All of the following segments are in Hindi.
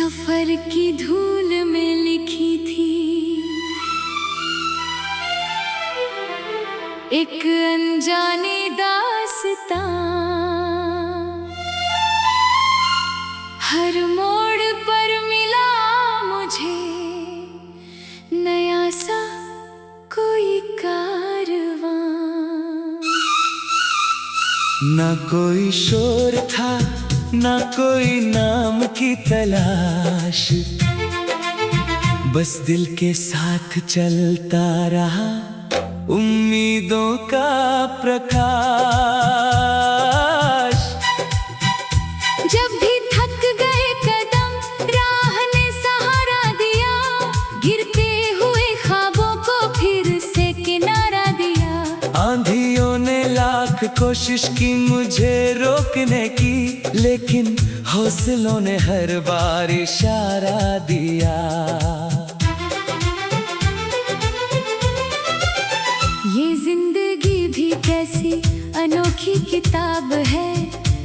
सफर की धूल में लिखी थी एक अनजानी दास्तां। हर मोड़ पर मिला मुझे नया सा कोई कारवां। ना कोई शोर था, ना कोई नाम की तलाश, बस दिल के साथ चलता रहा उम्मीदों का प्रकाश। जब भी थक गए कदम राह ने सहारा दिया, गिरते हुए ख्वाबों को फिर से किनारा दिया। आंधियों ने लाख कोशिश की मुझे रोकने की, लेकिन हौसलों ने हर बार इशारा दिया। ये जिंदगी भी कैसी अनोखी किताब है,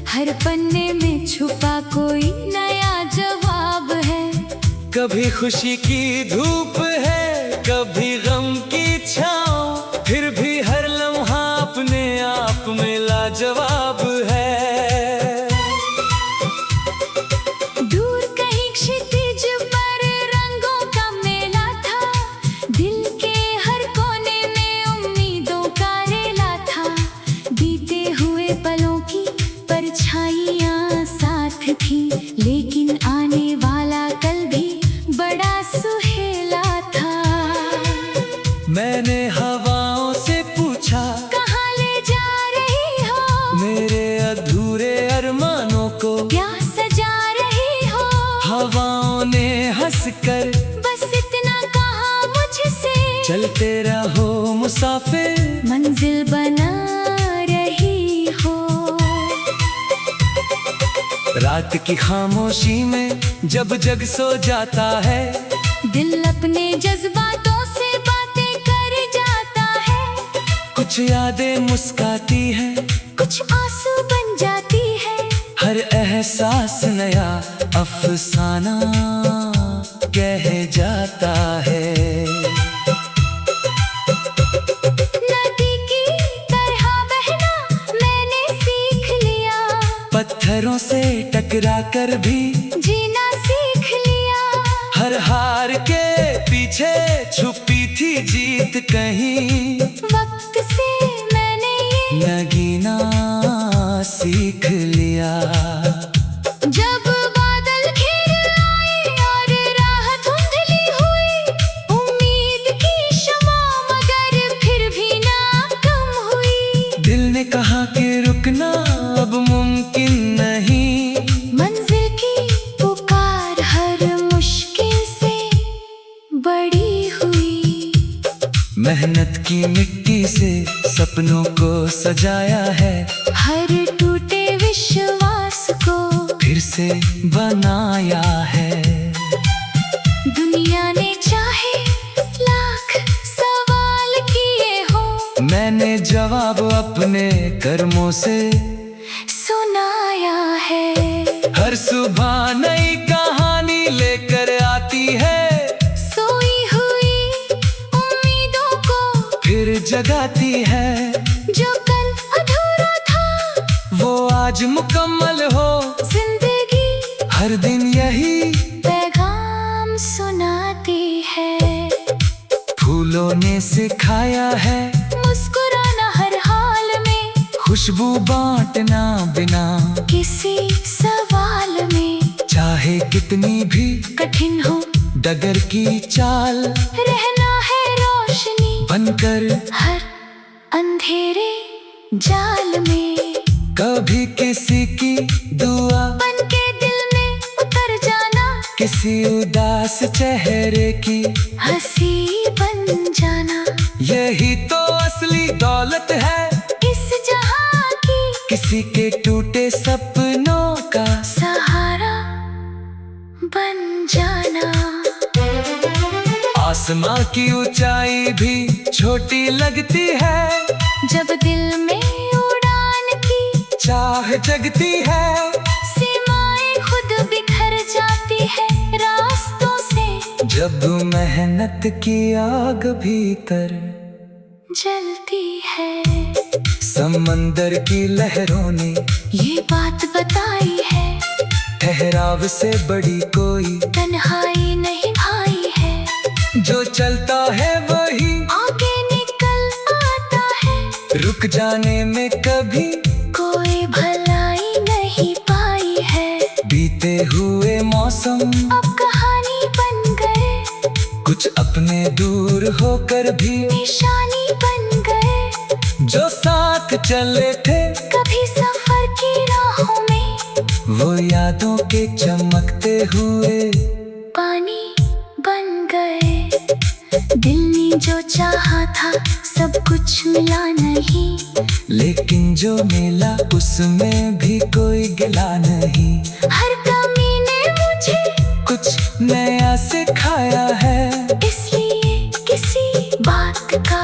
हर पन्ने में छुपा कोई नया जवाब है। कभी खुशी की धूप है, कभी गम की छाँव, फिर भी हर लम्हा अपने आप में लाजवाब है। दूर कहीं क्षितिज पर रंगों का मेला था, दिल के हर कोने में उम्मीदों का रेला था। बीते हुए पलों की परछाइयाँ साथ थी, लेकिन आने वाला कल भी बड़ा सुहेला था। मैंने हवाओं से पूछा, कहाँ ले जा रही हो मेरे अधूरे अरमानों को क्या सजा रही हो। हवाओं ने हंसकर बस इतना कहा मुझसे, चलते रहो मुसाफिर, मंजिल बना रही हो। रात की खामोशी में जब जग सो जाता है, दिल अपने जज्बातों से बातें कर जाता है। कुछ यादें मुस्काती हैं, कुछ आंसू बन जाती है, हर एहसास नया अफसाना कह जाता है। नदी की तरह बहना मैंने सीख लिया, पत्थरों से टकरा कर भी जीना सीख लिया। हर हार के पीछे छुपी थी जीत कहीं, वक्त से मैंने ये लगीना सीख लिया। जब बादल घिर आए और राह धुंधली हुई, उम्मीद की शमा मगर फिर भी ना कम हुई। दिल ने कहा कि रुकना अब मुमकिन नहीं, मंजिल की पुकार हर मुश्किल से बड़ी हुई। मेहनत की मिट्टी से सपनों को सजाया है, हर टूटे विश्वास को फिर से बनाया है। दुनिया ने चाहे लाख सवाल किए हो, मैंने जवाब अपने कर्मों से सुनाया है। हर सुबह नई कहानी लेकर आती है, सोई हुई उम्मीदों को फिर जगाती है। जो कल अधूरा था वो आज मुकम्मल हो, जिंदगी हर दिन यही पैगाम सुनाती है। फूलों ने सिखाया है मुस्कुराना हर हाल में, खुशबू बांटना बिना किसी सवाल में। चाहे कितनी भी कठिन हो डगर की चाल, रहना है रोशनी बनकर हर अंधेरे जाल में। कभी किसी की दुआ बन के दिल में उतर जाना, किसी उदास चेहरे की हंसी बन जाना। यही तो असली दौलत है इस जहां की किसी के टूटे सपनों का सहारा बन जाना। आसमां की ऊंचाई भी छोटी लगती है, जब दिल में उड़ान की चाह जगती है। सीमाएं खुद बिखर जाती है, जब मेहनत की आग भीतर जलती है, समंदर की लहरों ने ये बात बताई है, ठहराव से बड़ी कोई तन्हाई नहीं भाई है। जो चलता है वही आगे निकल आता है, रुक जाने में कभी कोई भलाई नहीं पाई है। बीते हुए मौसम अब कहानी बन गए, कुछ अपने दूर होकर भी निशानी बन गए। जो साथ चले थे कभी सफर की राहों में, वो यादों के चमकते हुए पानी बन गए। दिल ने जो चाहा था सब कुछ मिला नहीं, लेकिन जो मिला उसमें भी कोई गिला नहीं। हर कमी ने मुझे कुछ नया सिखाया है, इसलिए किसी बात का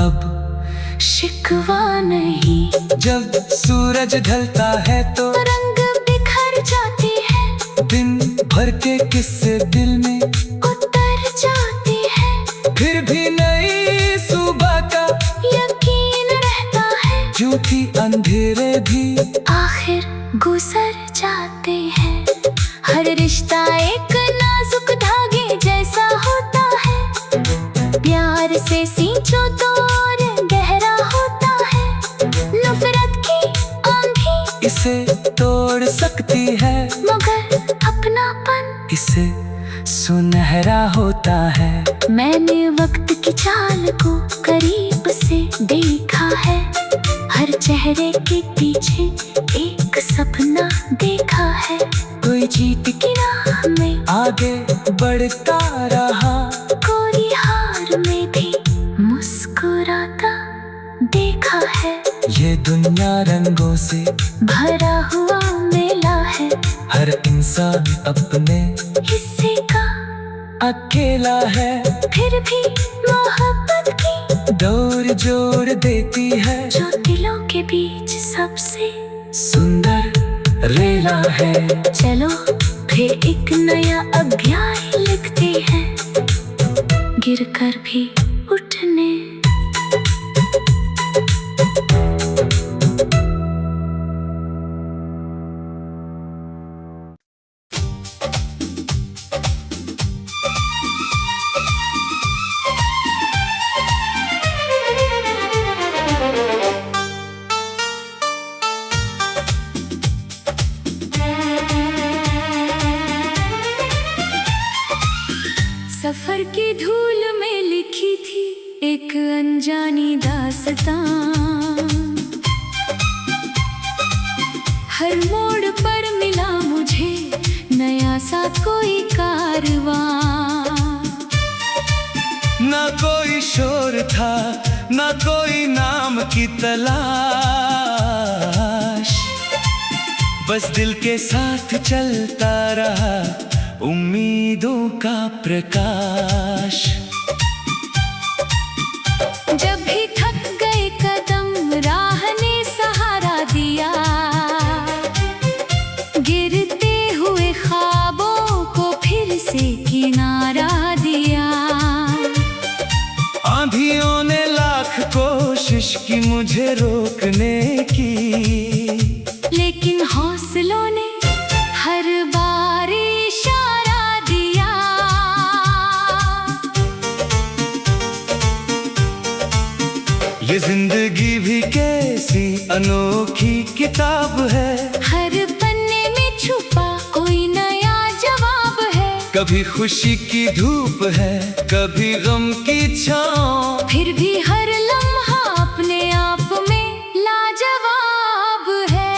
अब शिकवा नहीं। जब सूरज ढलता है तो रंग बिखर जाते हैं, दिन भर के किस्से दिल में उतर जाते हैं। फिर भी नई सुबह का यकीन रहता है, झूठी अंधेरे भी आखिर गुजर जाते हैं। हर रिश्ता एक नाजुक धागे जैसा होता है, प्यार से सींचो तो और गहरा होता है। नफरत की आंधी इसे तोड़ सकती है, मगर अपनापन इसे सुनहरा होता है। मैंने वक्त की चाल को करीब से देखा है, हर चेहरे के पीछे एक सपना देखा है। कोई जीत की राह में आगे बढ़ता रहा, कोई हार में भी मुस्कुराता देखा है। ये दुनिया रंगों से भरा हुआ मेला है, हर इंसान अपने हिस्से का अकेला है। फिर भी मोहब्बत की डोर जोड़ देती है, जो दिलों के बीच सबसे सुंदर रेला है। चलो फिर एक नया अध्याय लिखते हैं, गिरकर भी उठने। सफर की धूल में लिखी थी एक अनजानी दास्तां, हर मोड़ पर मिला मुझे नया सा कोई कारवां। ना कोई शोर था, ना कोई नाम की तलाश, बस दिल के साथ चलता रहा उम्मीदों का प्रकाश। जब भी थक गए कदम राह ने सहारा दिया, गिरते हुए ख्वाबों को फिर से किनारा दिया। आंधियों ने लाख कोशिश की मुझे रोकने की, लेकिन हौसलों ने हर बार इशारा दिया। ये जिंदगी भी कैसी अनोखी किताब है, हर पन्ने में छुपा कोई नया जवाब है। कभी खुशी की धूप है, कभी गम की छाँव, फिर भी हर लम्हा अपने आप में लाजवाब है।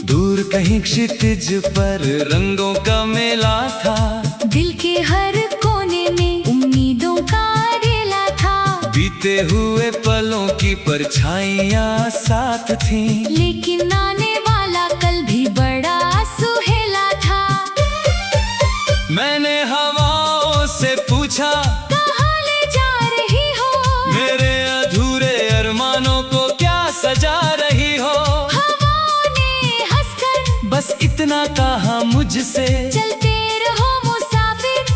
दूर कहीं क्षितिज पर रंगों का मेला था, दिल के हर कोने में उम्मीदों का रेला था। बीते हुए पलों की परछाइयाँ साथ थीं, लेकिन आने वाला कल भी बड़ा सुहेला था। मैंने हवाओं से पूछा, कहाँ ले जा रही हो? मेरे अधूरे अरमानों को क्या सजा रही हो? हवाओं ने हंसकर बस इतना कहा मुझसे, चलते रहो मुसाफिर,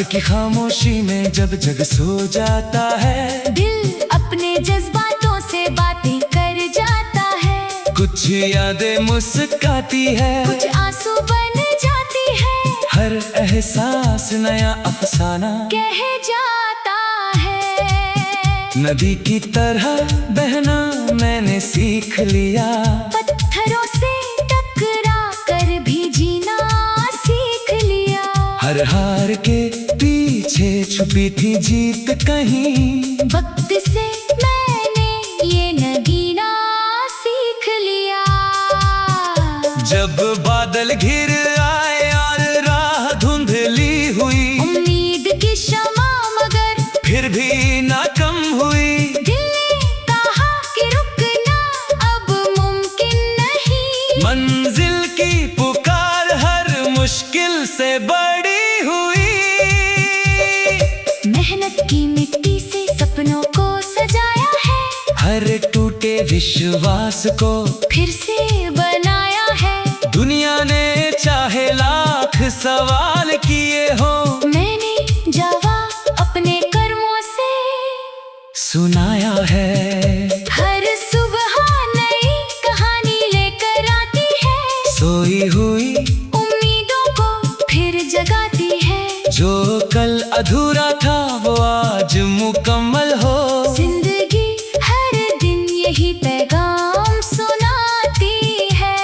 की खामोशी में जब जग सो जाता है, दिल अपने जज्बातों से बातें कर जाता है। कुछ यादें मुस्काती है, कुछ आंसू बन जाती है, हर एहसास नया अफसाना कह जाता है। नदी की तरह बहना मैंने सीख लिया, पत्थरों से टकरा कर भी जीना सीख लिया। हर हार के पीछे छुपी थी जीत कहीं, वक्त से मैंने ये नगीना सीख लिया। जब बादल घिर आए और राह धुंधली हुई, उम्मीद की शमा मगर फिर भी ना कम हुई। दिल ने कहा कि रुकना अब मुमकिन नहीं, मंजिल की पुकार हर मुश्किल से बड़ी हुई। मेहनत की मिट्टी से सपनों को सजाया है, हर टूटे विश्वास को फिर से बनाया है। दुनिया ने चाहे लाख सवाल किए हो, मैंने जवाब अपने कर्मों से सुनाया है। हर सुबह नई कहानी लेकर आती है, सोई हुई उम्मीदों को फिर जगाती है। जो कल अधूरा था वो आज मुकम्मल हो। जिंदगी हर दिन यही पैगाम सुनाती है।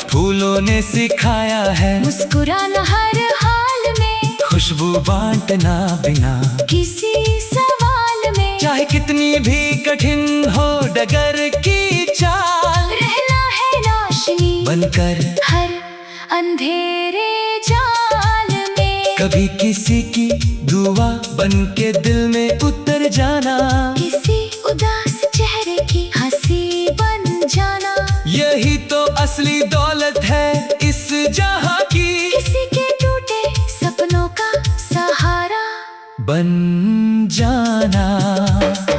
फूलों ने सिखाया है मुस्कुराना हर हाल में, खुशबू बांटना बिना किसी सवाल में। चाहे कितनी भी कठिन हो डगर की चाल, रहना है रोशनी बनकर हर अंधेरे जाल में। कभी किसी की दुआ बनके दिल में उतर जाना, किसी उदास चेहरे की हंसी बन जाना। यही तो असली दौलत है इस जहां की, किसी के टूटे सपनों का सहारा बन जाना।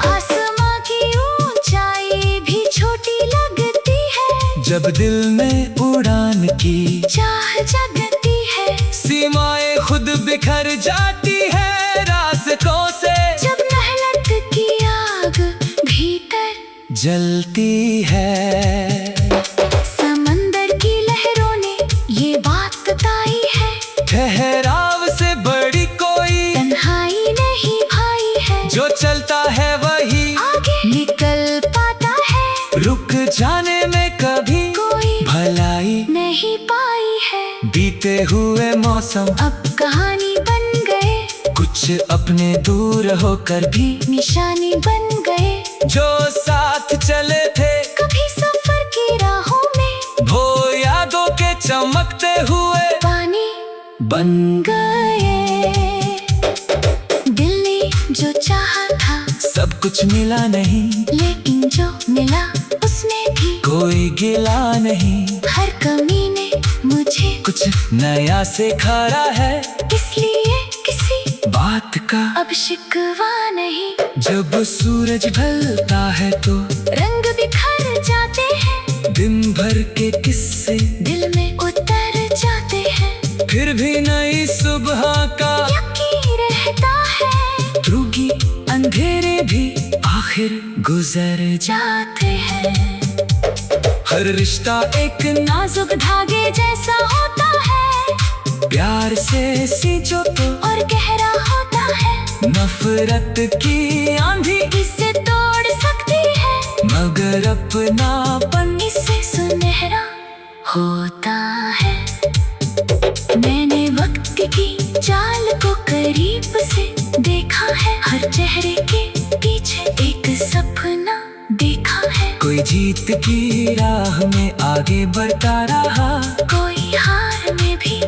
आसमां की ऊंचाई भी छोटी लगती है, जब दिल में उड़ान की चाह जगती है। सीमाएं खुद बिखर जाती है रास्तों से, जब मेहनत की आग भीतर जलती है। समंदर की लहरों ने ये बात बताई है, ठहराव से बड़ी कोई तन्हाई नहीं भाई है। जो चलता है वही आगे निकल पाता है, रुक जाने में कभी कोई भलाई नहीं पाई है। बीते हुए मौसम अब कहानी बन गए, कुछ अपने दूर होकर भी निशानी बन गए। जो साथ चले थे कभी सफर की राहों में, वो यादों के चमकते हुए पानी बन गए। दिल ने जो चाहा था सब कुछ मिला नहीं, लेकिन जो मिला उसमें भी कोई गिला नहीं। हर कमी ने मुझे कुछ नया सिखाया है, इसलिए किसी बात का अब शिकवा नहीं। जब सूरज ढलता है तो रंग बिखर जाते हैं, दिन भर के किस्से दिल में उतर जाते हैं। फिर भी नई सुबह का यकीन रहता है, रुगी अंधेरे भी आखिर गुजर जाते हैं। हर रिश्ता एक नाजुक धागे जैसा होता है, प्यार से सींचो तो और गहरा होता है। नफरत की आंधी इसे तोड़ सकती है, मगर अपनापन इससे सुनहरा होता है। मैंने वक्त की चाल को करीब से देखा है, हर चेहरे के पीछे एक सपना देखा है। कोई जीत की राह में आगे बढ़ता रहा, कोई हार में भी